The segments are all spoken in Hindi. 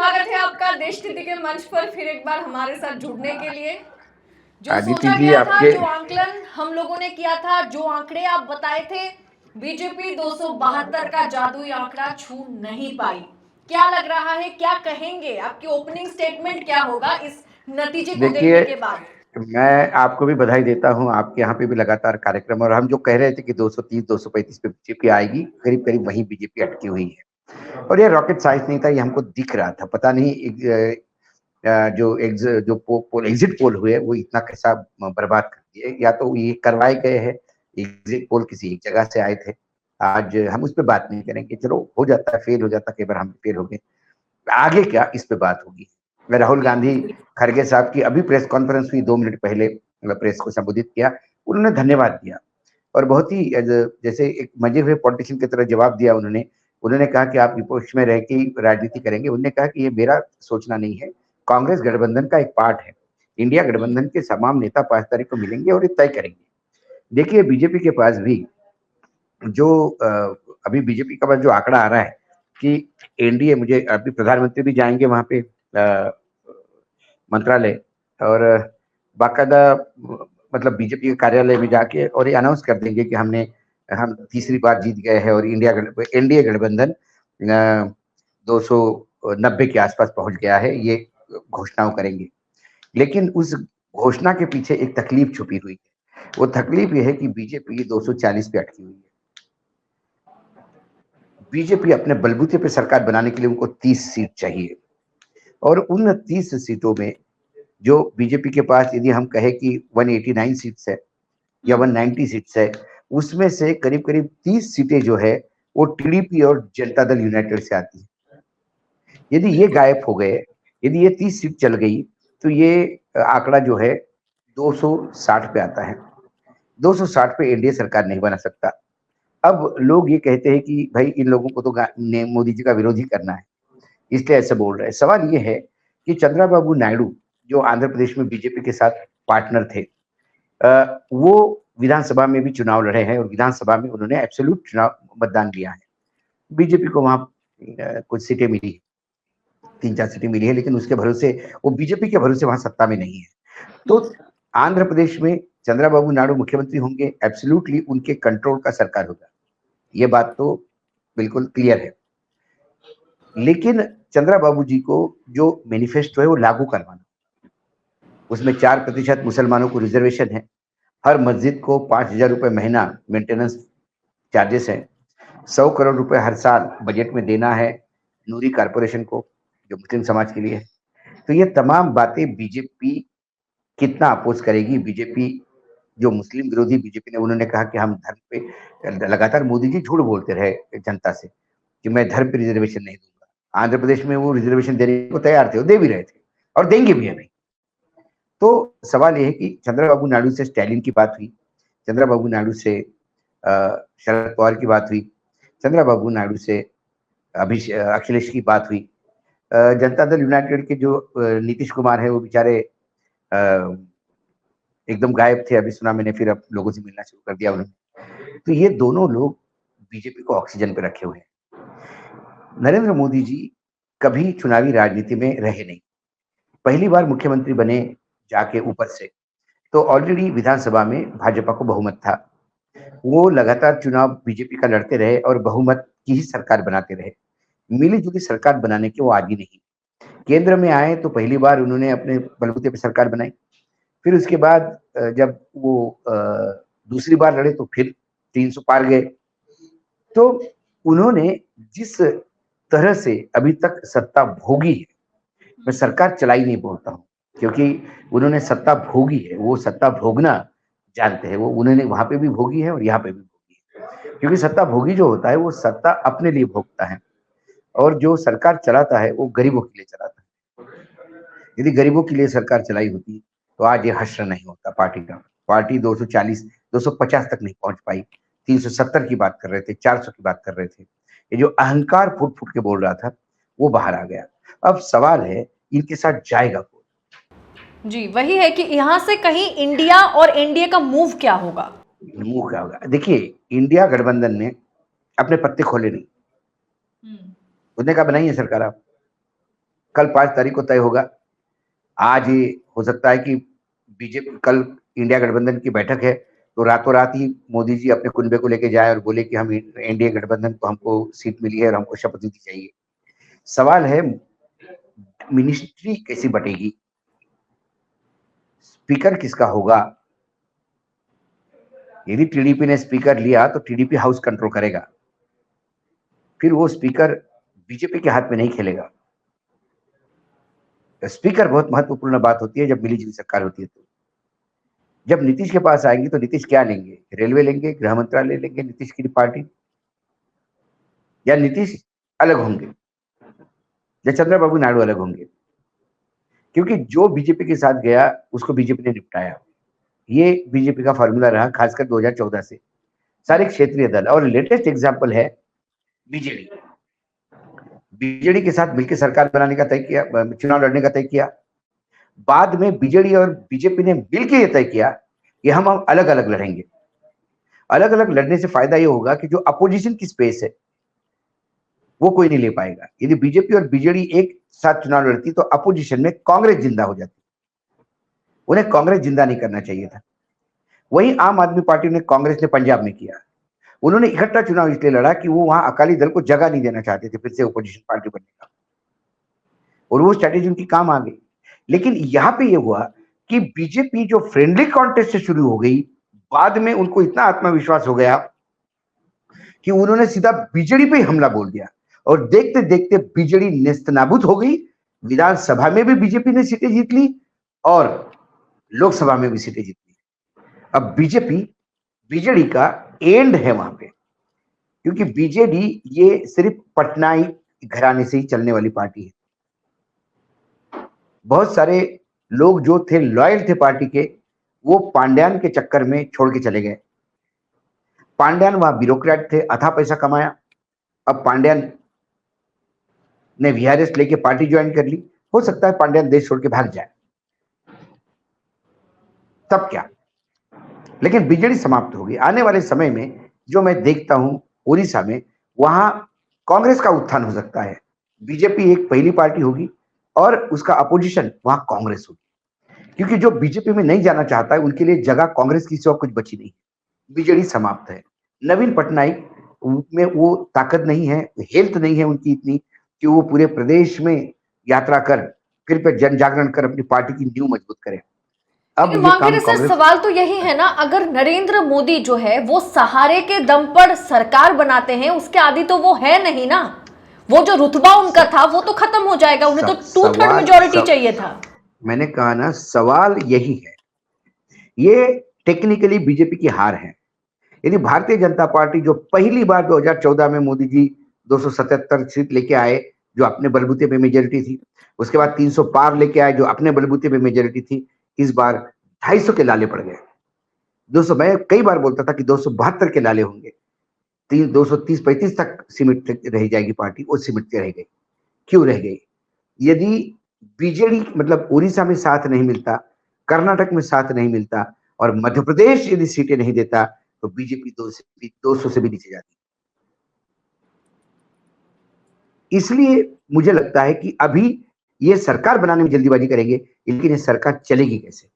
स्वागत है आपका देश नीति के मंच पर फिर एक बार हमारे साथ जुड़ने के लिए। जो आदित्य सोचा जी गया था, आपके जो आंकलन हम लोगों ने किया था, जो आंकड़े आप बताए थे, बीजेपी 272 का जादुई आंकड़ा छू नहीं पाई। क्या लग रहा है, क्या कहेंगे, आपकी ओपनिंग स्टेटमेंट क्या होगा इस नतीजे को देखिए, देखने के बाद? मैं आपको भी बधाई देता हूं। आपके यहाँ पे भी लगातार कार्यक्रम, और हम जो कह रहे थे कि 230 235 पे बीजेपी आएगी, करीब करीब वहीं बीजेपी अटकी हुई है। और ये रॉकेट साइंस नहीं था, ये हमको दिख रहा था। पता नहीं जो एग्जिट पोल हुए वो इतना कैसा बर्बाद कर दिए, या तो ये करवाए गए हैं। एग्जिट पोल किसी एक जगह से आए थे। आज हम उस पर बात नहीं करेंगे, चलो हो जाता है, फेल हो जाता है, कई बार हम फेल हो गए। आगे क्या, इस पे बात होगी। राहुल गांधी खड़गे साहब की अभी प्रेस कॉन्फ्रेंस हुई 2 मिनट पहले, प्रेस को संबोधित किया, उन्होंने धन्यवाद दिया और बहुत ही जैसे एक मजे हुए पॉलिटिशियन की तरह जवाब दिया उन्होंने। उन्होंने कहा कि आप विपक्ष में रह के राजनीति करेंगे। उन्होंने कहा कि ये मेरा सोचना नहीं है, कांग्रेस गठबंधन का एक पार्ट है। इंडिया गठबंधन के तमाम नेता 5 तारीख को मिलेंगे और ये तय करेंगे। देखिए, बीजेपी के पास भी जो अभी बीजेपी का जो आंकड़ा आ रहा है कि एनडीए, मुझे अभी प्रधानमंत्री भी जाएंगे वहां पे मंत्रालय, और बाकायदा मतलब बीजेपी के कार्यालय में जाके और ये अनाउंस कर देंगे कि हम तीसरी बार जीत गए हैं और एनडीए गठबंधन 290 के आसपास पहुंच गया है, ये घोषणाओं करेंगे। लेकिन उस घोषणा के पीछे एक तकलीफ छुपी हुई है। वो तकलीफ ये है कि बीजेपी 240 पे अटकी हुई है। बीजेपी अपने बलबूते पे सरकार बनाने के लिए उनको 30 सीट चाहिए, और उन 30 सीटों में जो बीजेपी के पास, यदि हम कहें कि 189 सीट्स है या 190 सीट्स है, उसमें से करीब करीब 30 सीटें जो है वो टीडीपी और जनता दल यूनाइटेड से आती है। यदि ये गायब हो गए, यदि ये 30 सीट चल गई, तो ये आंकड़ा जो है 260 पे आता है। 260 पे एनडीए सरकार नहीं बना सकता। अब लोग ये कहते हैं कि भाई इन लोगों को तो मोदी जी का विरोध ही करना है, इसलिए ऐसे बोल रहे हैं। सवाल ये है कि चंद्रबाबू नायडू जो आंध्र प्रदेश में बीजेपी के साथ पार्टनर थे, वो विधानसभा में भी चुनाव लड़े हैं और विधानसभा में उन्होंने एब्सोल्यूट चुनाव मतदान किया है। बीजेपी को वहां कुछ सीटें मिली, 3 4 सीटें मिली है, लेकिन उसके भरोसे, वो बीजेपी के भरोसे वहां सत्ता में नहीं है। तो आंध्र प्रदेश में चंद्रबाबू नायडू मुख्यमंत्री होंगे, एब्सोल्युटली उनके कंट्रोल का सरकार होगा, ये बात तो बिल्कुल क्लियर है। लेकिन चंद्रबाबू जी को जो मैनिफेस्टो है वो लागू करवाना, उसमें 4% मुसलमानों को रिजर्वेशन है, हर मस्जिद को 5,000 रुपए महीना मेंटेनेंस चार्जेस है, 100 करोड़ रुपए हर साल बजट में देना है नूरी कारपोरेशन को, जो मुस्लिम समाज के लिए है। तो ये तमाम बातें बीजेपी कितना अपोज करेगी। बीजेपी जो मुस्लिम विरोधी बीजेपी ने, उन्होंने कहा कि हम धर्म पे, लगातार मोदी जी झूठ बोलते रहे जनता से कि मैं धर्म पे रिजर्वेशन नहीं दूंगा। आंध्र प्रदेश में वो रिजर्वेशन देने को तैयार थे, वो दे भी रहे थे और देंगे भी हमें। तो सवाल ये है कि चंद्रबाबू नायडू से स्टैलिन की बात हुई, चंद्रबाबू नायडू से शरद पवार की बात हुई, चंद्रबाबू नायडू से अखिलेश की बात हुई। जनता दल यूनाइटेड के जो नीतीश कुमार है, वो बेचारे एकदम गायब थे। अभी सुना मैंने, फिर अब लोगों से मिलना शुरू कर दिया उन्होंने। तो ये दोनों लोग बीजेपी को ऑक्सीजन पे रखे हुए हैं। नरेंद्र मोदी जी कभी चुनावी राजनीति में रहे नहीं, पहली बार मुख्यमंत्री बने जाके ऊपर से, तो ऑलरेडी विधानसभा में भाजपा को बहुमत था। वो लगातार चुनाव बीजेपी का लड़ते रहे और बहुमत की ही सरकार बनाते रहे। मिली जुली सरकार बनाने के वो आदि नहीं। केंद्र में आए तो पहली बार उन्होंने अपने बलबूते पे सरकार बनाई। फिर उसके बाद जब वो दूसरी बार लड़े तो फिर 300 पार गए। तो उन्होंने जिस तरह से अभी तक सत्ता भोगी है, मैं सरकार चलाई नहीं बोलता हूँ, क्योंकि उन्होंने सत्ता भोगी है, वो सत्ता भोगना जानते हैं। वो उन्होंने वहां पे भी भोगी है और यहाँ पे भी भोगी है। क्योंकि सत्ता भोगी जो होता है वो सत्ता अपने लिए भोगता है, और जो सरकार चलाता है वो गरीबों के लिए चलाता है। यदि गरीबों के लिए सरकार चलाई होती तो आज ये हश्र नहीं होता पार्टी का। पार्टी 240 250 तक नहीं पहुंच पाई, 370 की बात कर रहे थे, 400 की बात कर रहे थे। ये जो अहंकार फुट फुट के बोल रहा था वो बाहर आ गया। अब सवाल है इनके साथ जाएगा कौन। जी, वही है कि यहाँ से कहीं इंडिया और एनडीए का मूव क्या होगा? मुंह क्या होगा? देखिए, इंडिया गठबंधन ने अपने पत्ते खोले नहीं। उसने कहा बनाइए सरकार आप, कल 5 तारीख को तय होगा। आज ये हो सकता है कि बीजेपी कल इंडिया गठबंधन की बैठक है तो रातों रात ही मोदी जी अपने कुनबे को लेके जाए और बोले कि हम एनडीए गठबंधन को हमको सीट मिली है और हमको शपथ दी चाहिए। सवाल है मिनिस्ट्री कैसी बटेगी, स्पीकर किसका होगा। यदि टीडीपी ने स्पीकर लिया तो टीडीपी हाउस कंट्रोल करेगा, फिर वो स्पीकर बीजेपी के हाथ में नहीं खेलेगा। स्पीकर बहुत महत्वपूर्ण बात होती है जब मिलीजुली सरकार होती है। तो जब नीतीश के पास आएंगी तो नीतीश क्या लेंगे, रेलवे लेंगे, गृह मंत्रालय लेंगे नीतीश की पार्टी, या नीतीश अलग होंगे या चंद्रबाबू नायडू अलग होंगे। क्योंकि जो बीजेपी के साथ गया उसको बीजेपी ने निपटाया, ये बीजेपी का फॉर्मूला रहा खासकर 2014 से। सारे क्षेत्रीय दल, और लेटेस्ट एग्जांपल है बीजेडी। बीजेडी के साथ मिलकर सरकार बनाने का तय किया, चुनाव लड़ने का तय किया। बाद में बीजेडी और बीजेपी ने मिलकर यह तय किया कि हम अलग अलग लड़ेंगे। अलग अलग लड़ने से फायदा ये होगा कि जो अपोजिशन की स्पेस है वो कोई नहीं ले पाएगा। यदि बीजेपी और बीजेडी एक साथ चुनाव लड़ती तो अपोजिशन में कांग्रेस जिंदा हो जाती। उन्हें कांग्रेस जिंदा नहीं करना चाहिए था। वही आम आदमी पार्टी ने, कांग्रेस ने पंजाब में किया। उन्होंने इकट्ठा चुनाव इसलिए लड़ा कि वो वहां अकाली दल को जगह नहीं देना चाहते थे फिर से ओपोजिशन पार्टी बनने का, और वो स्ट्रेटेजी उनकी काम आ गई। लेकिन यहां पे ये हुआ कि बीजेपी जो फ्रेंडली कॉन्टेस्ट से शुरू हो गई, बाद में उनको इतना आत्मविश्वास हो गया कि उन्होंने सीधा बीजेडी पे हमला बोल दिया, और देखते देखते बीजेडी नेस्तनाबूद हो गई। विधानसभा में भी बीजेपी ने सीटें जीत ली और लोकसभा में भी सीटें जीत ली। अब बीजेडी का एंड है वहां पे, क्योंकि बीजेडी ये सिर्फ पटनाई घराने से ही चलने वाली पार्टी है। बहुत सारे लोग जो थे लॉयल थे पार्टी के, वो पांड्यान के चक्कर में छोड़ के चले गए। पांड्यान वहां ब्यूरोक्रेट थे, अथा पैसा कमाया। अब पांड्यान ने वीआरएस लेके पार्टी ज्वाइन कर ली। हो सकता है पांड्यान देश छोड़ के भाग जाए, तब क्या। लेकिन बीजेडी समाप्त होगी। आने वाले समय में जो मैं देखता हूं उड़ीसा में, वहां कांग्रेस का उत्थान हो सकता है। बीजेपी एक पहली पार्टी होगी और उसका अपोजिशन वहां कांग्रेस होगी, क्योंकि जो बीजेपी में नहीं जाना चाहता है उनके लिए जगह कांग्रेस की सिवा कुछ बची नहीं। बीजेडी समाप्त है। नवीन पटनायक में वो ताकत नहीं है, हेल्थ नहीं है उनकी इतनी कि वो पूरे प्रदेश में यात्रा कर फिर पे जन जागरण कर अपनी पार्टी की नींव मजबूत करे। अब लेकिन ये वांगेरे काम सर, कांग्रेस। सवाल तो यही है ना, अगर नरेंद्र मोदी जो है वो सहारे के दम पर सरकार बनाते हैं, उसके आदि तो वो है नहीं ना। वो जो रुतबा उनका था वो तो खत्म हो जाएगा। उन्हें तो 2/3 मेजोरिटी चाहिए था। मैंने कहा ना, सवाल यही है। ये टेक्निकली बीजेपी की हार है। यदि भारतीय जनता पार्टी जो पहली बार 2014 में मोदी जी 277 सीट लेके आए जो अपने बलबूते पे मेजोरिटी थी, उसके बाद 300 पार लेके आए जो अपने बलबूते पे मेजोरिटी थी, इस बार 250 के लाले पड़ गए। 200, मैं कई बार बोलता था कि 272 के लाले होंगे, 230-35 तक सीमित रह जाएगी पार्टी, वो सीमित रह गई। क्यों रह गई? यदि बीजेडी मतलब उड़ीसा में साथ नहीं मिलता, कर्नाटक में साथ नहीं मिलता और मध्य प्रदेश यदि सीटें नहीं देता तो बीजेपी 200 से भी नीचे जाती। इसलिए मुझे लगता है कि अभी ये सरकार बनाने में जल्दीबाजी करेंगे, लेकिन ये सरकार चलेगी कैसे,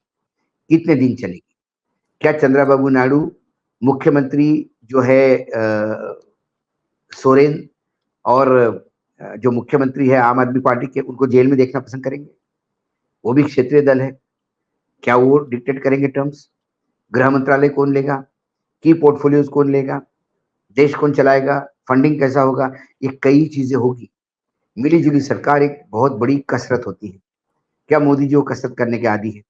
कितने दिन चलेगी? क्या चंद्रबाबू नायडू मुख्यमंत्री जो है सोरेन और जो मुख्यमंत्री है आम आदमी पार्टी के, उनको जेल में देखना पसंद करेंगे? वो भी क्षेत्रीय दल है। क्या वो डिक्टेट करेंगे टर्म्स? गृह मंत्रालय कौन लेगा? की पोर्टफोलियोज कौन लेगा? देश कौन चलाएगा? फंडिंग कैसा होगा? ये कई चीजें होगी। मिलीजुली सरकार एक बहुत बड़ी कसरत होती है। क्या मोदी जी वो कसरत करने के आदी है?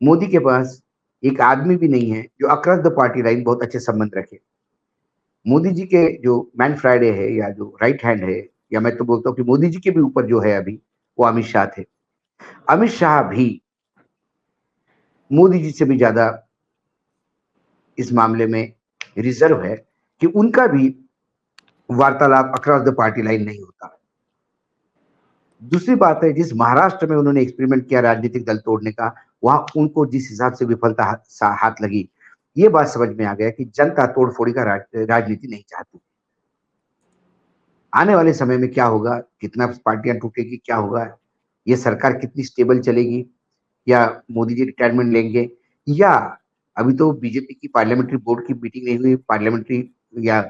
मोदी के पास एक आदमी भी नहीं है जो अक्रॉस द पार्टी लाइन बहुत अच्छे संबंध रखे। मोदी जी के जो मैन फ्राइडे है या जो राइट हैंड है, या मैं तो बोलता हूँ कि मोदी जी के भी ऊपर जो है अभी, वो अमित शाह थे। अमित शाह भी मोदी जी से भी ज्यादा इस मामले में रिजर्व है कि उनका भी वार्तालाप अक्रॉस द पार्टी लाइन नहीं होता। दूसरी बात है, जिस महाराष्ट्र में उन्होंने एक्सपेरिमेंट किया राजनीतिक दल तोड़ने का, वहां उनको जिस हिसाब से विफलता हाथ लगी, ये बात समझ में आ गया कि जनता तोड़फोड़ी का राजनीति नहीं चाहती। आने वाले समय में क्या होगा, कितना पार्टियां टूटेगी, क्या होगा, ये सरकार कितनी स्टेबल चलेगी, या मोदी जी रिटायरमेंट लेंगे, या अभी तो बीजेपी की पार्लियामेंट्री बोर्ड की मीटिंग नहीं हुई, पार्लियामेंट्री या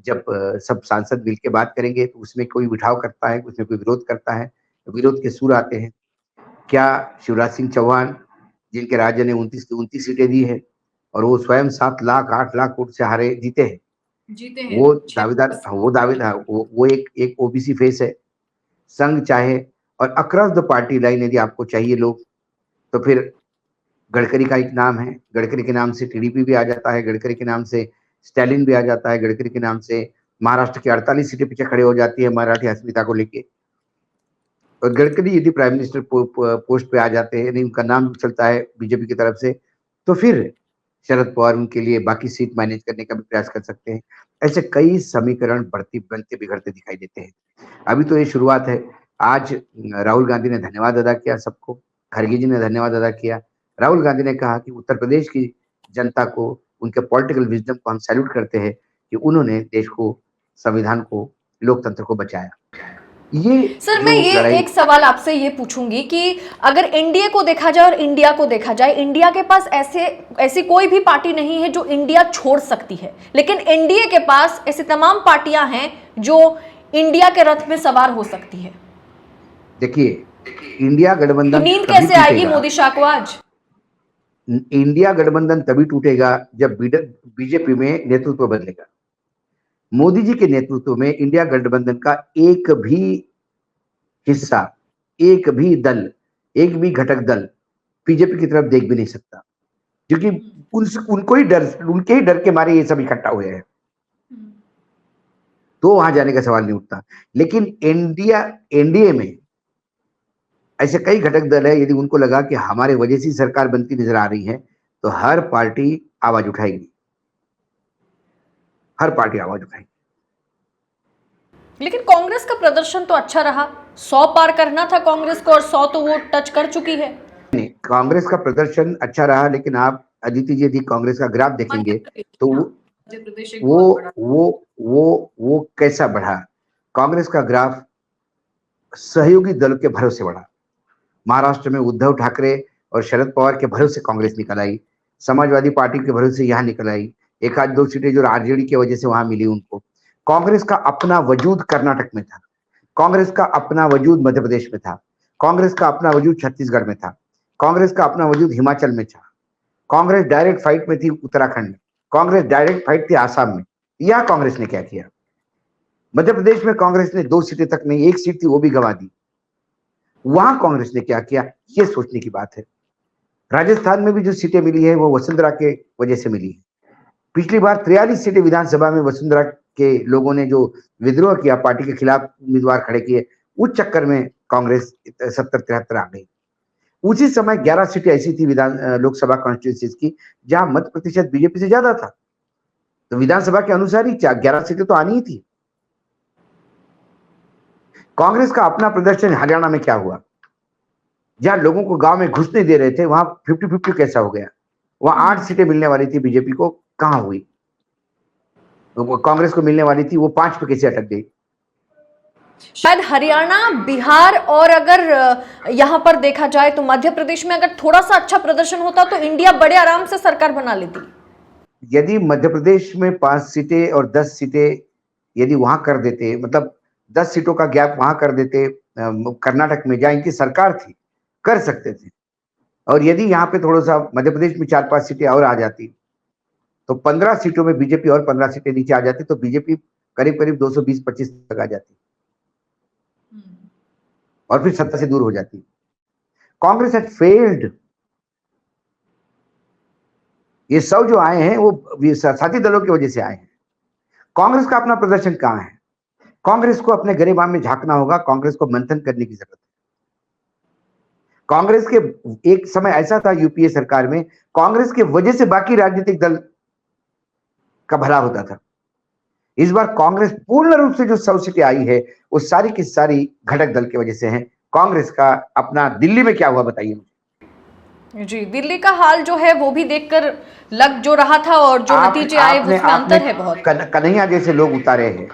जब सब सांसद मिलकर बात करेंगे तो उसमें कोई उठाव करता है, उसमें कोई विरोध करता है, तो विरोध के सुर आते हैं। क्या शिवराज सिंह चौहान, जिनके राज्य ने 29 सीटें दी है और वो स्वयं 7 लाख 8 लाख वोट से हारे जीते हैं, जीते हैं वो दावेदार वो एक ओबीसी फेस है। संघ चाहे और अक्रॉस द पार्टी लाइन यदि आपको चाहिए लोग, तो फिर गडकरी का एक नाम है, गडकरी के नाम से टीडीपी भी आ जाता है, गडकरी के नाम से स्टैलिन भी आ जाता है, गडकरी के नाम से महाराष्ट्र की 48 सीटें पीछे खड़े हो जाती है मराठी अस्मिता को लेके। और गडकरी यदि प्राइम मिनिस्टर पोस्ट पे आ जाते हैं, नहीं उनका नाम चलता है बीजेपी की तरफ से, तो फिर शरद पवार उनके लिए बाकी सीट मैनेज करने का भी प्रयास कर सकते हैं। ऐसे कई समीकरण बढ़ती बनते बिगड़ते दिखाई देते हैं। अभी तो ये शुरुआत है। आज राहुल गांधी ने धन्यवाद अदा किया सबको, खड़गे जी ने धन्यवाद अदा किया। राहुल गांधी ने कहा कि उत्तर प्रदेश की जनता को, उनके पॉलिटिकल विजडम को हम सैल्यूट करते हैं कि उन्होंने देश को, संविधान को, लोकतंत्र को बचाया। ये सर, मैं ये एक सवाल आपसे ये पूछूंगी कि अगर एनडीए को देखा जाए और इंडिया को देखा जाए, इंडिया के पास ऐसी कोई भी पार्टी नहीं है जो इंडिया छोड़ सकती है, लेकिन एनडीए के पास ऐसी तमाम पार्टियां हैं जो इंडिया के रथ में सवार हो सकती है। देखिए, इंडिया गठबंधन तो नींद कैसे आएगी मोदी शाह को आज? इंडिया गठबंधन तभी टूटेगा जब बीजेपी में नेतृत्व बदलेगा। मोदी जी के नेतृत्व में इंडिया गठबंधन का एक भी हिस्सा, एक भी दल, एक भी घटक दल बीजेपी की तरफ देख भी नहीं सकता, क्योंकि उनको ही डर, उनके ही डर के मारे ये सब इकट्ठा हुए हैं, तो वहां जाने का सवाल नहीं उठता। लेकिन एनडीए में ऐसे कई घटक दल है, यदि उनको लगा कि हमारे वजह से सरकार बनती नजर आ रही है, तो हर पार्टी आवाज उठाएगी, हर पार्टी आवाज उठाएगी। लेकिन कांग्रेस का प्रदर्शन तो अच्छा रहा, 100 पार करना था कांग्रेस को और 100 तो वो टच कर चुकी है। नहीं, कांग्रेस का प्रदर्शन अच्छा रहा, लेकिन आप अदिति जी यदि कांग्रेस का ग्राफ देखेंगे तो वो कैसा बढ़ा। कांग्रेस का ग्राफ सहयोगी दल के भरोसे बढ़ा। महाराष्ट्र में उद्धव ठाकरे और शरद पवार के भरोसे कांग्रेस निकल आई, समाजवादी पार्टी के भरोसे यहाँ निकल आई, एक आध दो सीटें जो आरजेडी की वजह से वहां मिली उनको। कांग्रेस का अपना वजूद कर्नाटक में था, कांग्रेस का अपना वजूद मध्य प्रदेश में था, कांग्रेस का अपना वजूद छत्तीसगढ़ में था, कांग्रेस का अपना वजूद हिमाचल में था, कांग्रेस डायरेक्ट फाइट में थी उत्तराखंड में, कांग्रेस डायरेक्ट फाइट थी आसाम में। यह कांग्रेस ने क्या किया? मध्य प्रदेश में कांग्रेस ने 2 सीटें तक नहीं, 1 सीट थी वो भी गंवा दी। वहां कांग्रेस ने क्या किया, ये सोचने की बात है। राजस्थान में भी जो सीटें मिली है वो वसुंधरा के वजह से मिली है। पिछली बार 43 सीटें विधानसभा में वसुंधरा के लोगों ने जो विद्रोह किया, पार्टी के खिलाफ उम्मीदवार खड़े किए, उस चक्कर में कांग्रेस 70-73 आ गई। उसी समय 11 सीटें ऐसी थी लोकसभा कॉन्स्टिट्यूंसीज की जहां मत प्रतिशत बीजेपी से ज्यादा था, तो विधानसभा के अनुसार ही 11 सीटें तो आनी ही थी। कांग्रेस का अपना प्रदर्शन हरियाणा में क्या हुआ, जहां लोगों को गांव में घुसने दे रहे थे, वहां 50-50 कैसा हो गया? वहां 8 सीटें मिलने वाली थी बीजेपी को, कहां हुई? कांग्रेस को मिलने वाली थी, वो 5 पे कैसे अटक गई? शायद हरियाणा, बिहार और अगर यहां पर देखा जाए तो मध्य प्रदेश में अगर थोड़ा सा अच्छा प्रदर्शन होता तो इंडिया बड़े आराम से सरकार बना लेती। यदि मध्य प्रदेश में 5 सीटें और 10 सीटें यदि वहां कर देते, मतलब 10 सीटों का गैप वहां कर देते, कर्नाटक में जहां इनकी सरकार थी, कर सकते थे। और यदि यहाँ पे थोड़ा सा मध्य प्रदेश में 4-5 सीटें और आ जाती तो 15 सीटों में बीजेपी और 15 सीटें नीचे आ जाती, तो बीजेपी करीब करीब 220-25 तक आ जाती और फिर सत्ता से दूर हो जाती। Congress had failed. ये सब जो आए हैं वो साथी दलों की वजह से आए हैं। कांग्रेस का अपना प्रदर्शन कहां है? कांग्रेस को अपने गरिमा में झांकना होगा, कांग्रेस को मंथन करने की जरूरत है। कांग्रेस के एक समय ऐसा था यूपीए सरकार में, कांग्रेस के वजह से बाकी राजनीतिक दल का भला होता था। इस बार कांग्रेस पूर्ण रूप से जो 100 सीटें आई है वो सारी की सारी घटक दल की वजह से है। कांग्रेस का अपना दिल्ली में क्या हुआ बताइए मुझे। जी, दिल्ली का हाल जो है वो भी देखकर लग जो रहा था और जो नतीजे आए उसमें अंतर है बहुत। कन्हैया जैसे लोग उतारे हैं,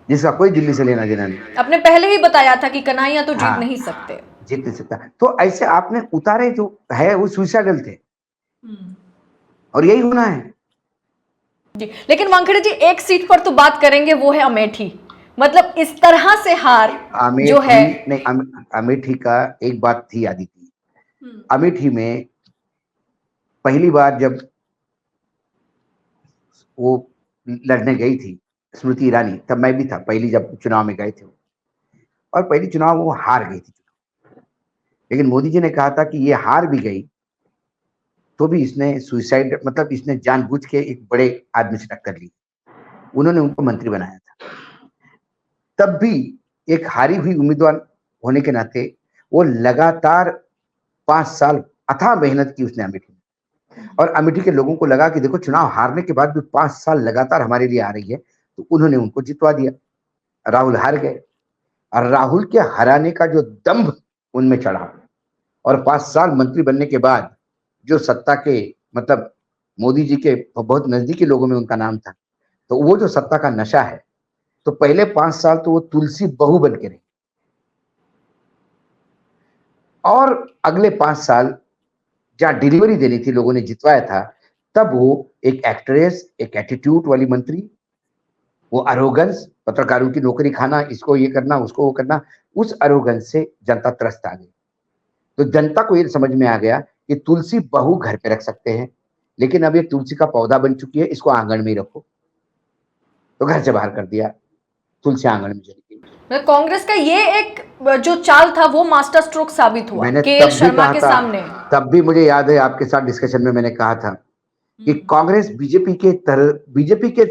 जिसका कोई दिल्ली से लेना देना नहीं। आपने पहले ही बताया था कि कन्हैया तो जीत हाँ, नहीं सकते। जीत नहीं सकता। तो ऐसे आपने उतारे जो है वो सुइसाइडल थे, और यही होना है जी। लेकिन वानखेड़े जी, एक सीट पर तो बात करेंगे, वो है अमेठी। मतलब इस तरह से हार जो अमेठी। है। नहीं, अमेठी का एक बात थी आदिति। अमेठी में पहली बार जब वो लड़ने गई थी स्मृति ईरानी, तब मैं भी था, पहली जब चुनाव में गए थे, और पहली चुनाव वो हार गई थी। लेकिन मोदी जी ने कहा था कि ये हार भी गई तो भी इसने सुसाइड, मतलब इसने जानबूझ के एक बड़े आदमी से टक्कर ली, उन्होंने उनको मंत्री बनाया था। तब भी एक हारी हुई उम्मीदवार होने के नाते वो लगातार 5 साल अथाह मेहनत की उसने अमेठी में, और अमेठी के लोगों को लगा कि देखो चुनाव हारने के बाद भी 5 साल लगातार हमारे लिए आ रही है, तो उन्होंने उनको जितवा दिया। राहुल हार गए, और राहुल के हराने का जो दंभ उनमें चढ़ा, और 5 साल मंत्री बनने के बाद जो सत्ता के, मतलब मोदी जी के बहुत नजदीकी लोगों में उनका नाम था, तो वो जो सत्ता का नशा है, तो पहले 5 साल तो वो तुलसी बहू बन के रही, और अगले 5 साल जहां डिलीवरी देनी थी लोगों ने जितवाया था, तब वो एक एक्ट्रेस, एक एटीट्यूड वाली मंत्री, वो अरोगंस, पत्रकारों की नौकरी खाना, इसको ये करना उसको वो करना, उस अरोगंस से जनता त्रस्त आ गई। तो जनता को ये समझ में आ गया कि तुलसी बहू घर पे रख सकते हैं, लेकिन अब ये तुलसी का पौधा बन चुकी है, इसको आंगन में ही रखो, तो घर से बाहर कर दिया, तुलसी आंगन में चली गई। कांग्रेस का ये एक जो चाल था वो मास्टर स्ट्रोक साबित हुआ मैंने केएल तब भी शर्मा कहा के था, सामने। तब भी मुझे याद है आपके साथ डिस्कशन में मैंने कहा था कि कांग्रेस बीजेपी के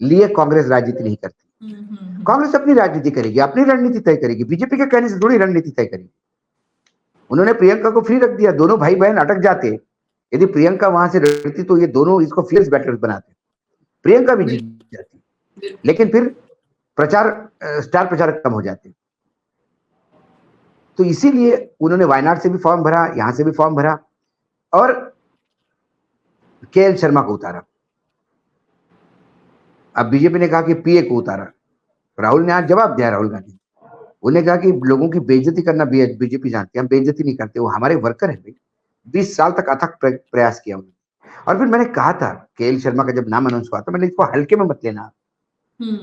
लिए कांग्रेस राजनीति नहीं करती। कांग्रेस अपनी राजनीति करेगी, अपनी रणनीति तय करेगी, बीजेपी के कहने से थोड़ी रणनीति तय करेगी। उन्होंने प्रियंका को फ्री रख दिया, दोनों भाई बहन अटक जाते, यदि प्रियंका वहां से लड़ती तो ये दोनों इसको फियर्स बैटल बनाते, प्रियंका भी जीत जाती, लेकिन फिर स्टार प्रचारक कम हो जाते। तो इसीलिए उन्होंने वायनाड से भी फॉर्म भरा, यहां से भी फॉर्म भरा, और केएल शर्मा को उतारा। अब बीजेपी ने कहा कि पीए को उतारा, राहुल ने आज जवाब दिया, राहुल गांधी उन्हें कहा कि लोगों की बेइज्जती करना बीजेपी जानती है, हम बेइज्जती नहीं करते, वो हमारे वर्कर है भाई। 20 साल तक अथक प्रयास किया उन्होंने। और फिर मैंने कहा था, केएल शर्मा का जब नाम अनाउंस हुआ था, मैंने इसको हल्के में मत लेना।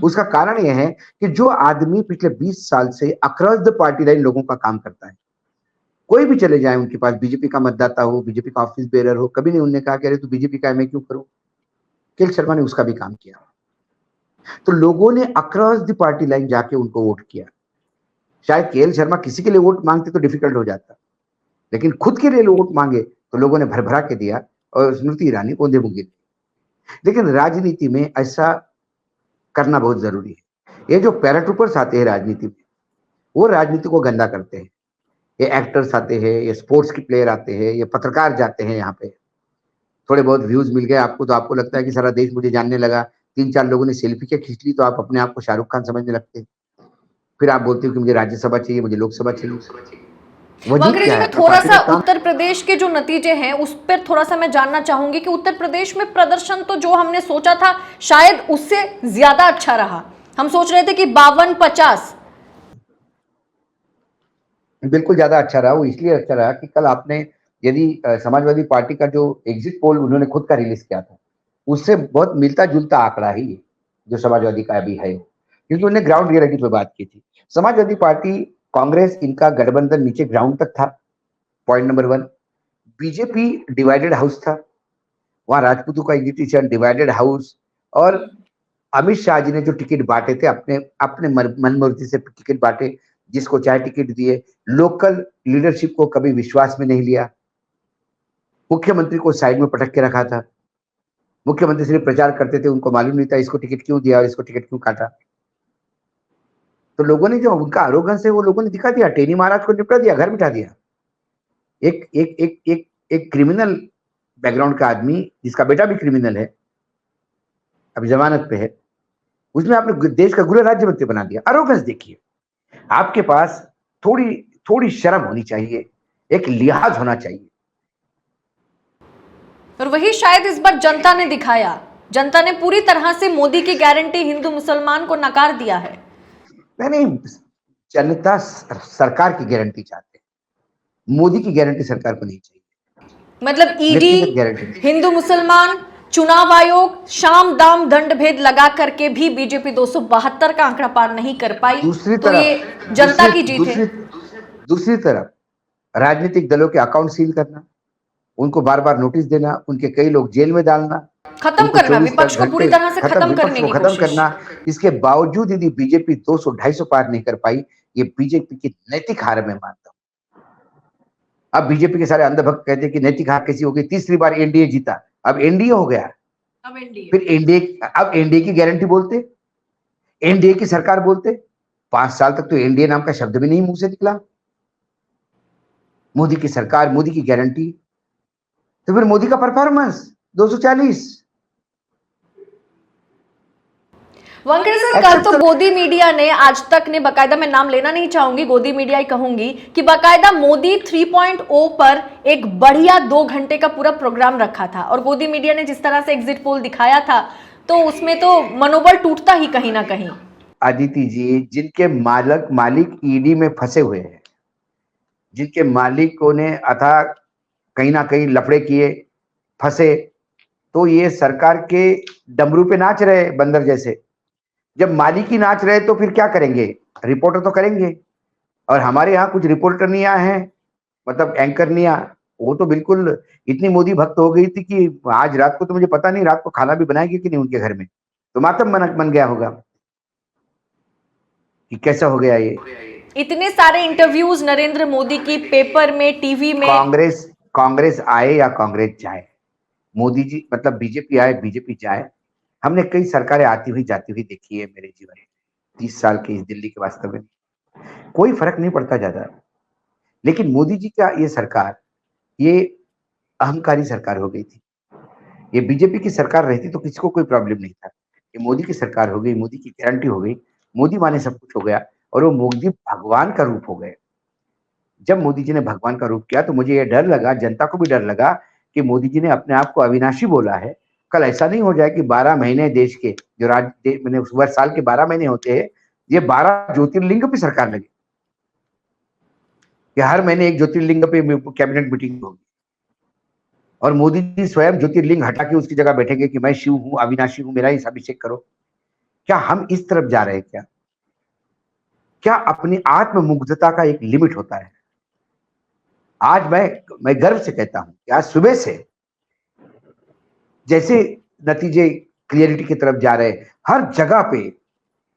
उसका कारण यह है कि जो आदमी पिछले 20 साल से अक्रॉस द पार्टी लाइन लोगों का काम करता है, कोई भी चले जाए उनके पास, बीजेपी का मतदाता हो, बीजेपी का ऑफिस बेरर हो, कभी नहीं उन्होंने कहा कि अरे तू बीजेपी का है, मैं क्यों करूं। केएल शर्मा ने उसका भी काम किया, तो लोगों ने अक्रॉस द पार्टी लाइन जाके उनको वोट किया। शायद केएल शर्मा किसी के लिए वोट मांगते तो डिफिकल्ट हो जाता, लेकिन खुद के लिए वोट मांगे तो लोगों ने भरभरा के दिया, और स्मृति ईरानी ओंधे मुंगे। लेकिन राजनीति में ऐसा करना बहुत जरूरी है। ये जो पैराट्रूपर्स आते हैं राजनीति में, वो राजनीति को गंदा करते हैं। ये एक्टर्स आते हैं, ये स्पोर्ट्स के प्लेयर आते हैं, ये पत्रकार जाते हैं, यहाँ पे थोड़े बहुत व्यूज मिल गए आपको, तो आपको लगता है कि सारा देश मुझे जानने लगा। 3-4 लोगों ने सेल्फी क्या खींच ली तो आप अपने आप को शाहरुख खान समझने लगते हैं। फिर आप बोलते हो कि मुझे राज्यसभा चाहिए, मुझे लोकसभा चाहिए। वानखेड़े जी, मैं थोड़ा सा उत्तर प्रदेश के जो नतीजे हैं उस पर थोड़ा सा मैं जानना चाहूंगी कि उत्तर प्रदेश में प्रदर्शन तो जो हमने सोचा था शायद उससे ज्यादा अच्छा रहा। हम सोच रहे थे कि 52-50। बिल्कुल ज्यादा अच्छा रहा। वो इसलिए अच्छा रहा कि कल आपने, यदि समाजवादी पार्टी का जो एग्जिट पोल उन्होंने खुद का रिलीज किया था, उससे बहुत मिलता जुलता आंकड़ा ही है जो समाजवादी का अभी है, क्योंकि उन्होंने ग्राउंड रियलिटी पे बात की थी। समाजवादी पार्टी, कांग्रेस, इनका गठबंधन नीचे ग्राउंड तक था, point number 1। BJP divided house था, वहां राजपूतों का एग्जिटेशन, डिवाइडेड हाउस, और अमित शाह जी ने जो टिकट बांटे थे, अपने अपने मनमर्जी से टिकट बांटे, जिसको चाहे टिकट दिए। लोकल लीडरशिप को कभी विश्वास में नहीं लिया, मुख्यमंत्री को साइड में पटक के रखा था। मुख्यमंत्री सिर्फ प्रचार करते थे, उनको मालूम नहीं था इसको टिकट क्यों दिया और इसको टिकट क्यों काटा। तो लोगों ने जो उनका आरोगंस है वो लोगों ने दिखा दिया, टेनी महाराज को निपटा दिया, घर बिठा दिया। एक एक एक एक एक क्रिमिनल बैकग्राउंड का आदमी, जिसका बेटा भी क्रिमिनल है, अभी जमानत पे है, उसने आपने देश का गृह राज्य मंत्री बना दिया। आरोगंस देखिए, आपके पास थोड़ी थोड़ी शर्म होनी चाहिए, एक लिहाज होना चाहिए। और वही शायद इस बार जनता ने दिखाया। जनता ने पूरी तरह से मोदी की गारंटी हिंदू मुसलमान को नकार दिया है। नहीं, जनता सरकार की गारंटी चाहते हैं, मोदी की गारंटी सरकार को नहीं चाहिए। मतलब ईडी, व्यक्तिगत गारंटी। हिंदू मुसलमान, चुनाव आयोग, शाम दाम दंड भेद लगा करके भी बीजेपी 272 का आंकड़ा पार नहीं कर पाई। दूसरी तो तरफ ये जनता की जीत है। दूसरी तरफ राजनीतिक दलों के अकाउंट सील करना, उनको बार बार नोटिस देना, उनके कई लोग जेल में डालना, खत्म उनको करना, 24 विपक्ष को पूरी घंटे तरह से खत्म करने की खत्म कोशिश। करना। इसके बावजूद यदि बीजेपी 200-250 पार नहीं कर पाई, ये बीजेपी की नैतिक हार में मानता हूं। अब बीजेपी के सारे अंधभक्त कहते हैं कि नैतिक हार कैसी होगी, तीसरी बार एनडीए जीता, अब एनडीए हो गया, अब एनडीए, फिर एनडीए की गारंटी बोलते, एनडीए की सरकार बोलते। 5 साल तक तो एनडीए नाम का शब्द भी नहीं मुंह से निकला। मोदी की सरकार, मोदी की गारंटी, तो फिर मोदी का परफॉर्मेंस 240। वानखेड़े सर, कल तो गोदी मीडिया ने, आज तक ने बकायदा, मैं नाम लेना नहीं चाहूंगी, गोदी मीडिया ही कहूंगी, कि बकायदा मोदी 3.0 पर एक बढ़िया 2 घंटे का पूरा प्रोग्राम रखा था। और गोदी मीडिया ने जिस तरह से एग्जिट पोल दिखाया था, तो उसमें तो मनोबल टूटता ही कहीं ना कहीं। अदिति जी, जिनके मालिक ईडी में फंसे हुए हैं, जिनके मालिकों ने अथा कहीं ना कहीं लफड़े किए, फंसे, तो ये सरकार के डमरू पे नाच रहे बंदर जैसे। जब मालिक ही नाच रहे तो फिर क्या करेंगे, रिपोर्टर तो करेंगे। और हमारे यहाँ कुछ रिपोर्टर नहीं आए हैं, मतलब एंकर नहीं आया, वो तो बिल्कुल इतनी मोदी भक्त हो गई थी कि आज रात को तो मुझे पता नहीं रात को खाना भी बनाएगी कि नहीं उनके घर में, तो मातम बन गया होगा कि कैसा हो गया ये। इतने सारे इंटरव्यूज नरेंद्र मोदी की पेपर में, टीवी में। कांग्रेस आए या कांग्रेस जाए, मोदी जी मतलब बीजेपी आए बीजेपी जाए, हमने कई सरकारें आती हुई जाती हुई देखी है मेरे जीवन में, 30 साल के इस दिल्ली के वास्तव में कोई फर्क नहीं पड़ता ज्यादा। लेकिन मोदी जी का ये सरकार, ये अहंकारी सरकार हो गई थी। ये बीजेपी की सरकार रहती तो किसी को कोई प्रॉब्लम नहीं था। ये मोदी की सरकार हो गई, मोदी की गारंटी हो गई, मोदी माने सब कुछ हो गया, और वो मोदी भगवान का रूप हो गए। जब मोदी जी ने भगवान का रूप किया तो मुझे ये डर लगा, जनता को भी डर लगा कि मोदी जी ने अपने आप को अविनाशी बोला है। कल ऐसा नहीं हो जाए कि 12 महीने देश के जो मैंने वर्ष साल के 12 महीने होते हैं, ये 12 ज्योतिर्लिंग पे सरकार लगे कि हर महीने एक ज्योतिर्लिंग पे कैबिनेट मीटिंग होगी, और मोदी जी स्वयं ज्योतिर्लिंग हटा के उसकी जगह बैठेंगे कि मैं शिव हूं, अविनाशी हूं, मेरा ही अभिषेक करो। क्या हम इस तरफ जा रहे हैं? क्या अपनी आत्ममुग्धता का एक लिमिट होता है? आज मैं गर्व से कहता हूं कि आज सुबह से जैसे नतीजे क्लियरिटी की तरफ जा रहे, हर जगह पे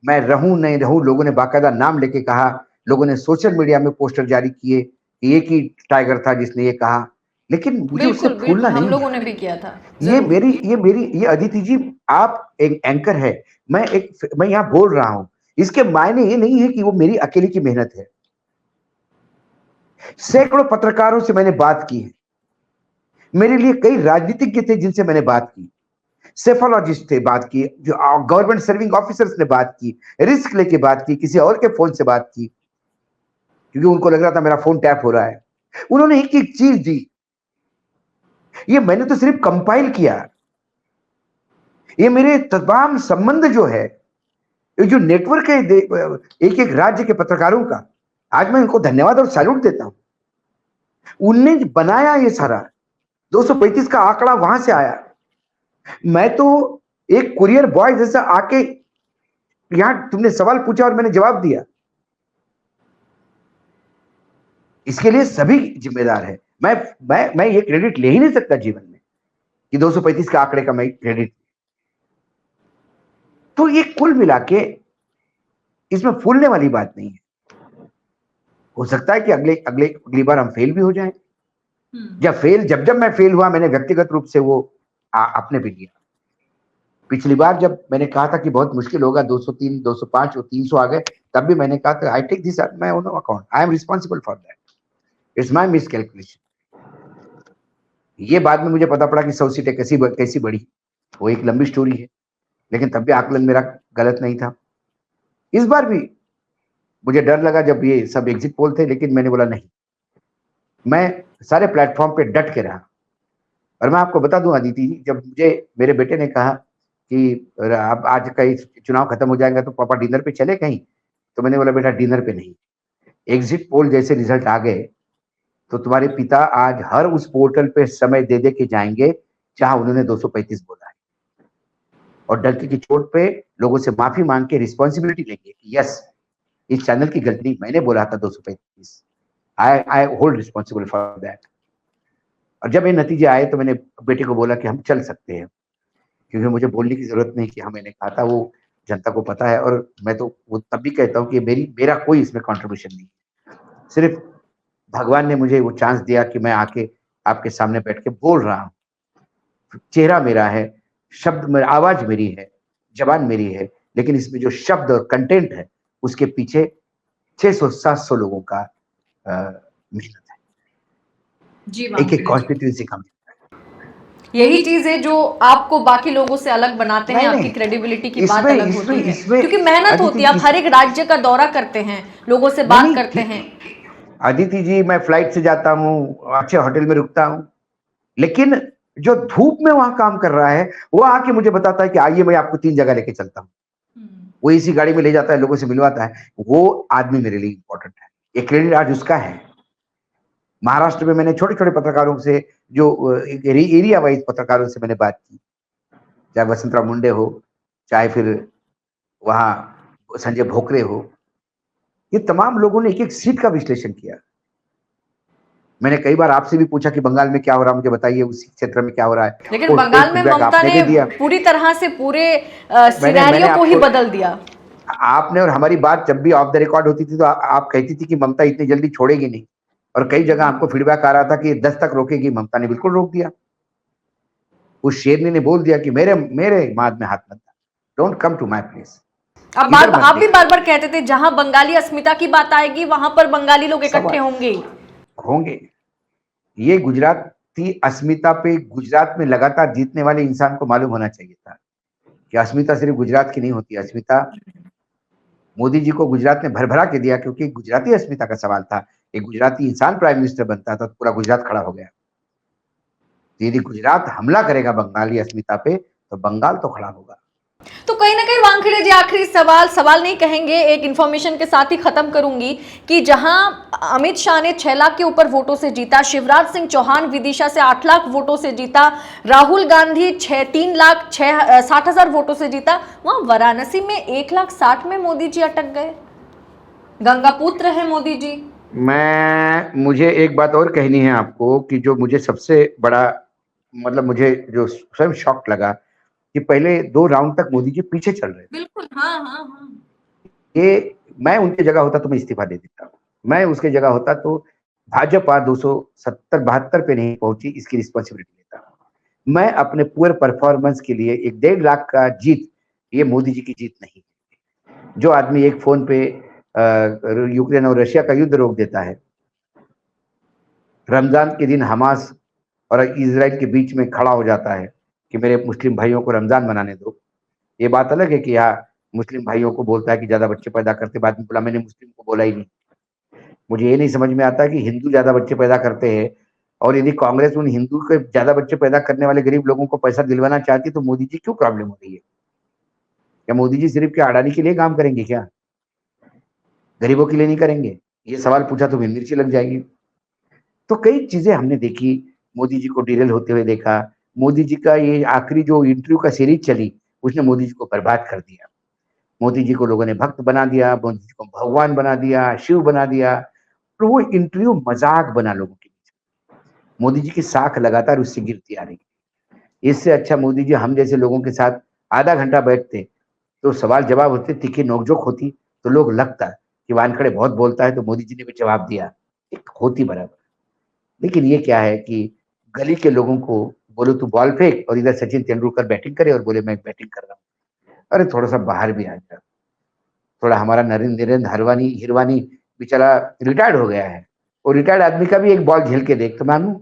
मैं रहूं नहीं रहूं, लोगों ने बाकायदा नाम लेके कहा, लोगों ने सोशल मीडिया में पोस्टर जारी किए, एक ही टाइगर था जिसने ये कहा, लेकिन मुझे उससे फूलना नहीं। हम लोगों ने भी किया था। ये अदिति जी, आप एक एंकर है, मैं यहाँ बोल रहा हूं, इसके मायने ये नहीं है कि वो मेरी अकेले की मेहनत है। सैकड़ों पत्रकारों से मैंने बात की है, मेरे लिए कई राजनीतिज्ञ थे जिनसे मैंने बात की, सेफोलॉजिस्ट थे बात की, जो गवर्नमेंट सर्विंग ऑफिसर्स ने बात की, रिस्क लेके बात की, किसी और के फोन से बात की, क्योंकि उनको लग रहा था मेरा फोन टैप हो रहा है। उन्होंने एक एक चीज दी, ये मैंने तो सिर्फ कंपाइल किया। ये मेरे तमाम संबंध जो है, ये जो नेटवर्क है एक एक राज्य के पत्रकारों का, आज मैं इनको धन्यवाद और सैल्यूट देता हूं। उनने बनाया ये सारा, 235 का आंकड़ा वहां से आया। मैं तो एक कुरियर बॉय जैसा आके यहां, तुमने सवाल पूछा और मैंने जवाब दिया, इसके लिए सभी जिम्मेदार है। मैं ये क्रेडिट ले ही नहीं सकता जीवन में कि 235 के आंकड़े का मैं क्रेडिट। तो ये कुल मिला के इसमें फूलने वाली बात नहीं है। हो सकता है कि अगली बार हम फेल भी हो जाएं। जब मैं फेल हुआ, मैंने व्यक्तिगत रूप से वो अपने भी लिया। पिछली बार जब मैंने कहा था कि बहुत मुश्किल होगा, 203, 205 और 300 आ गए, तब भी मैंने कहा था I take this my own account, I am responsible for that, it's my miscalculation. ये बाद में मुझे पता पड़ा कि 100 सीटें कैसी बढ़ी, वो एक लंबी स्टोरी है, लेकिन तब भी आकलन मेरा गलत नहीं था। इस बार भी मुझे डर लगा जब ये सब एग्जिट पोल थे, लेकिन मैंने बोला नहीं, मैं सारे प्लेटफॉर्म पे डट के रहा। और मैं आपको बता दूं अदिति जी, जब मुझे मेरे बेटे ने कहा कि अब आज कहीं चुनाव खत्म हो जाएगा तो पापा डिनर पे चले कहीं, तो मैंने बोला बेटा डिनर पे नहीं, एग्जिट पोल जैसे रिजल्ट आ गए तो तुम्हारे पिता आज हर उस पोर्टल पे समय दे दे के जाएंगे जहां उन्होंने 235 बोला है, और डंके की चोट पे लोगों से माफी मांग के रिस्पॉन्सिबिलिटी लेंगे कि यस, इस चैनल की गलती, मैंने बोला था 235, I hold responsible for that. और जब ये नतीजे आए तो मैंने बेटे को बोला कि हम चल सकते हैं, क्योंकि मुझे बोलने की जरूरत नहीं कि हाँ मैंने कहा था, वो जनता को पता है। और मैं तो वो तब भी कहता हूँ कि मेरा कोई इसमें कंट्रीब्यूशन नहीं, सिर्फ भगवान ने मुझे वो चांस दिया कि मैं आके आपके सामने बैठ के बोल रहा हूँ। चेहरा मेरा है, शब्द मेरा, आवाज मेरी है, जबान मेरी है, लेकिन इसमें जो शब्द और कंटेंट है उसके पीछे 600-700 लोगों का मेहनत है, जी एक वानखेड़े जी, कॉन्स्टिट्यूंसी का। यही चीज है जो आपको बाकी लोगों से अलग बनाते हैं, नहीं आपकी नहीं, क्रेडिबिलिटी की बात इसमें अलग इसमें होती है, इसमें क्योंकि मेहनत होती अदिति है, आप इस हर एक राज्य का दौरा करते हैं, लोगों से नहीं बात नहीं करते हैं। अदिति जी, मैं फ्लाइट से जाता हूँ, अच्छे होटल में रुकता हूँ, लेकिन जो धूप में वहां काम कर रहा है वो आके मुझे बताता है कि आइए मैं आपको 3 जगह लेके चलता हूँ, वो इसी गाड़ी में ले जाता है, लोगों से मिलवाता है, वो आदमी मेरे लिए इंपॉर्टेंट है, ये क्रेडिट आज उसका है। महाराष्ट्र में मैंने छोटे छोटे पत्रकारों से, जो एरिया वाइज पत्रकारों से मैंने बात की, चाहे वसंतराव मुंडे हो, चाहे फिर वहां संजय भोकरे हो, ये तमाम लोगों ने एक एक सीट का विश्लेषण किया। मैंने कई बार आपसे भी पूछा कि बंगाल में क्या हो रहा है, मुझे बताइए उस क्षेत्र में क्या हो रहा है, लेकिन कोई बंगाल में फीडबैक ममता आपने ने भी दिया। पूरी तरह से पूरे मैंने सिनेरियो को ही आपको, बदल दिया। आपने और हमारी बात जब भी ऑफ द रिकॉर्ड होती थी तो आप कहती थी कि ममता इतनी जल्दी छोड़ेगी नहीं, और कई जगह हमको फीडबैक आ रहा था कि 10 तक रोकेगी, ममता ने बिल्कुल रोक दिया। उस शेरनी ने बोल दिया कि मेरे मेरे माद में हाथ मत डाल, don't come to my place, इधर मत आप भी देख। बार बार कहते थे जहां बंगाली अस्मिता की बात आएगी वहां पर बंगाली लोग इकट्ठे सब होंगे। होंगे। ये गुजराती अस्मिता पे गुजरात में लगातार जीतने वाले इंसान को मालूम होना चाहिए था कि अस्मिता सिर्फ गुजरात की नहीं होती, अस्मिता मोदी जी को गुजरात ने भर भरा के दिया, क्योंकि गुजराती अस्मिता का सवाल था। एक गुजराती इंसान प्राइम मिनिस्टर बनता था तो पूरा गुजरात खड़ा हो गया। यदि गुजरात हमला करेगा बंगाली अस्मिता पे तो बंगाल तो खड़ा होगा। तो कहीं ना कहीं वानखेड़े जी, आखिरी सवाल नहीं कहेंगे, एक इंफॉर्मेशन के साथ ही खत्म करूंगी कि जहां अमित शाह ने 6 लाख के ऊपर वोटों से जीता, शिवराज सिंह चौहान विदिशा से 8 लाख वोटों से जीता, राहुल गांधी 3,60,000 वोटों से जीता, वहां वाराणसी में 1,60,000 में मोदी जी अटक गए। गंगा पुत्र है मोदी जी। मुझे एक बात और कहनी है आपको कि जो मुझे सबसे बड़ा, मतलब मुझे जो स्वयं शॉक लगा कि पहले 2 राउंड तक मोदी जी पीछे चल रहे थे। बिल्कुल, हाँ हाँ हाँ। ये मैं उनकी जगह होता तो मैं इस्तीफा दे देता, मैं उसके जगह होता तो भाजपा 270-72 पे नहीं पहुंची, इसकी रिस्पॉन्सिबिलिटी लेता। मैं अपने पूरे परफॉर्मेंस के लिए एक 1.5 लाख का जीत, ये मोदी जी की जीत नहीं। जो आदमी एक फोन पे यूक्रेन और रशिया का युद्ध रोक देता है, रमजान के दिन हमास और इजराइल के बीच में खड़ा हो जाता है कि मेरे मुस्लिम भाइयों को रमजान मनाने दो। ये बात अलग है कि यहाँ मुस्लिम भाइयों को बोलता है कि ज्यादा बच्चे पैदा करते, बाद में बोला मैंने मुस्लिम को बोला ही नहीं। मुझे ये नहीं समझ में आता कि हिंदू ज्यादा बच्चे पैदा करते हैं, और यदि कांग्रेस उन हिंदू के ज्यादा बच्चे पैदा करने वाले गरीब लोगों को पैसा दिलवाना चाहती तो मोदी जी क्यों प्रॉब्लम हो रही है? क्या मोदी जी सिर्फ क्या अडानी के लिए काम करेंगे क्या, गरीबों के लिए नहीं करेंगे? ये सवाल पूछा तो मिर्ची लग जाएगी। तो कई चीजें हमने देखी, मोदी जी को डिरेल होते हुए देखा। मोदी जी का ये आखिरी जो इंटरव्यू का सीरीज चली उसने मोदी जी को बर्बाद कर दिया। मोदी जी को लोगों ने भक्त बना दिया, मोदी जी को भगवान बना दिया, शिव बना दिया, तो वो इंटरव्यू मजाक बना लोगों के बीच। मोदी जी की साख लगातार उससे गिरती आ रही है। इससे अच्छा मोदी जी हम जैसे लोगों के साथ आधा घंटा बैठते तो सवाल जवाब होते, तीखी नोकझोंक होती, तो लोग लगता कि वानखड़े बहुत बोलता है तो मोदी जी ने भी जवाब दिया, एक होती बराबर। लेकिन ये क्या है कि गली के लोगों को बोलो तू बॉल फेंक, और इधर सचिन तेंदुलकर बैटिंग करे और बोले मैं बैटिंग कर रहा हूँ। अरे थोड़ा सा बाहर भी आ जा। थोड़ा हमारा नरेंद्र हरवानी हिरवानी बेचारा रिटायर्ड हो गया है, और रिटायर्ड आदमी का भी एक बॉल झेल के देख तो मानू।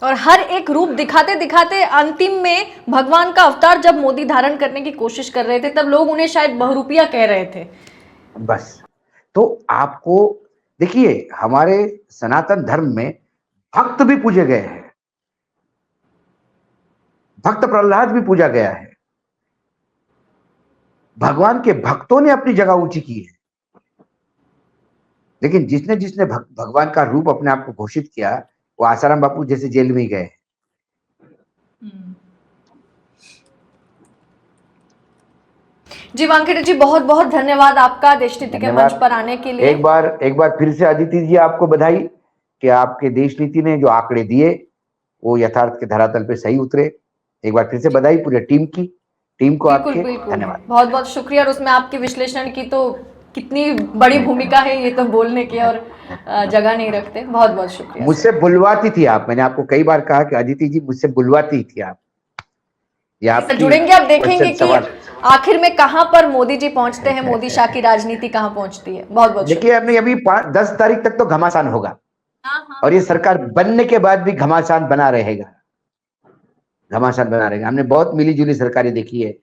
और हर एक रूप दिखाते दिखाते अंतिम में भगवान का अवतार जब मोदी धारण करने की कोशिश कर रहे थे तब लोग उन्हें शायद बहुरूपिया कह रहे थे। बस, तो आपको देखिए हमारे सनातन धर्म में भक्त भी पूजे गए हैं। भक्त प्रहलाद भी पूजा गया है, भगवान के भक्तों ने अपनी जगह ऊंची की है, लेकिन जिसने जिसने भगवान का रूप अपने आप को घोषित किया वो आसाराम बापू जैसे जेल में ही गए। जी वानखेड़े जी, बहुत बहुत धन्यवाद आपका देश नीति के मंच पर आने के लिए। एक बार फिर से अदिति जी आपको बधाई कि आपके देश नीति ने जो आंकड़े दिए वो यथार्थ के धरातल पे सही उतरे। एक बार फिर से बधाई पूरी टीम को आपके धन्यवाद। बहुत बहुत शुक्रिया। और उसमें आपके विश्लेषण की तो कितनी बड़ी भूमिका है ये तो बोलने की और जगह नहीं रखते। बहुत बहुत शुक्रिया। मुझसे बुलवाती थी आप, मैंने आपको कई बार कहा कि अदिति जी मुझसे बुलवाती थी आप। जुड़ेंगे, आप देखेंगे कि आखिर में कहां पर मोदी जी पहुंचते हैं, मोदी शाह की राजनीति कहां पहुंचती है। बहुत बहुत देखिए, अभी 10 तारीख तक तो घमासान होगा और ये सरकार बनने के बाद भी घमासान बना रहेगा। हमने बहुत मिली जुली सरकारें देखी है।